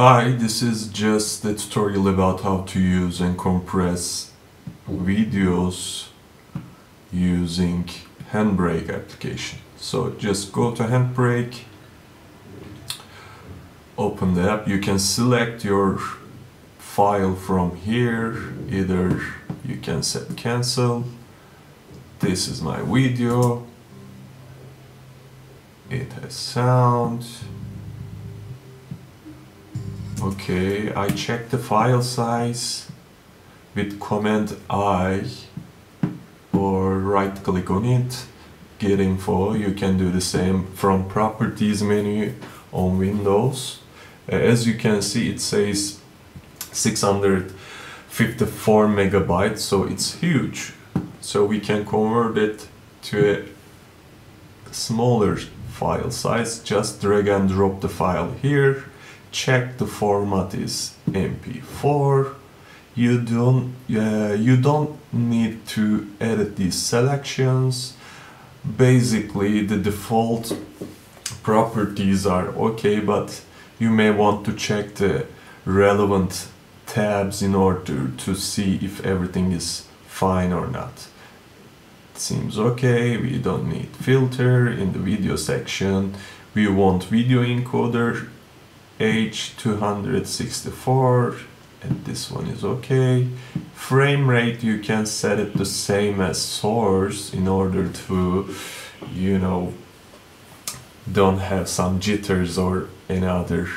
Hi, this is just a tutorial about how to use and compress videos using Handbrake application. So just go to Handbrake, open the app. You can select your file from here. Either you can set cancel. This is my video. It has sound. Okay, I check the file size with Command I or right click on it, get info. You can do the same from properties menu on Windows. As you can see, it says 654 megabytes, so it's huge. So we can convert it to a smaller file size. Just drag and drop the file here. Check the format is MP4. You don't need to edit these selections. Basically, the default properties are okay, but you may want to check the relevant tabs in order to see if everything is fine or not. It seems okay. We don't need filter. In the video section, we want video encoder H264, and this one is okay. Frame rate, you can set it the same as source in order to, don't have some jitters or any other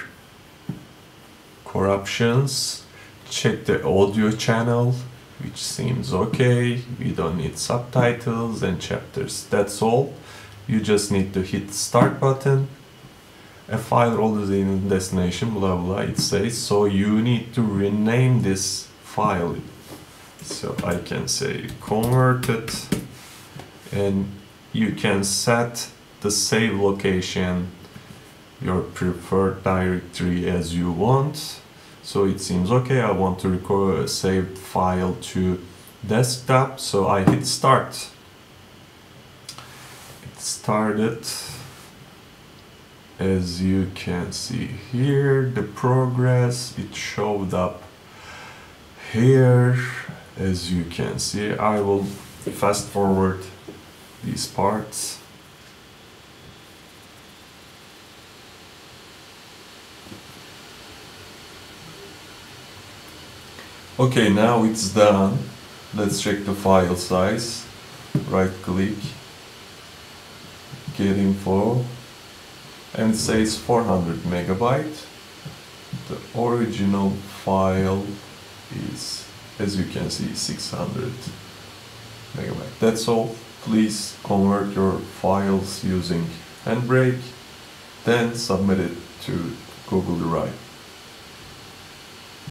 corruptions. Check the audio channel, which seems okay. We don't need subtitles and chapters. That's all. You just need to hit start button. A file already in destination, blah blah, it says. So you need to rename this file. So I can say converted, and you can set the save location, your preferred directory as you want. So it seems okay. I want to record a saved file to desktop, so I hit start. It started. As you can see here, the progress, it showed up here. As you can see, I will fast forward these parts. Okay, now it's done. Let's check the file size. Right click, get info, and it says 400 megabyte. The original file is, as you can see, 600 megabyte. That's all. Please convert your files using Handbrake, then submit it to Google Drive.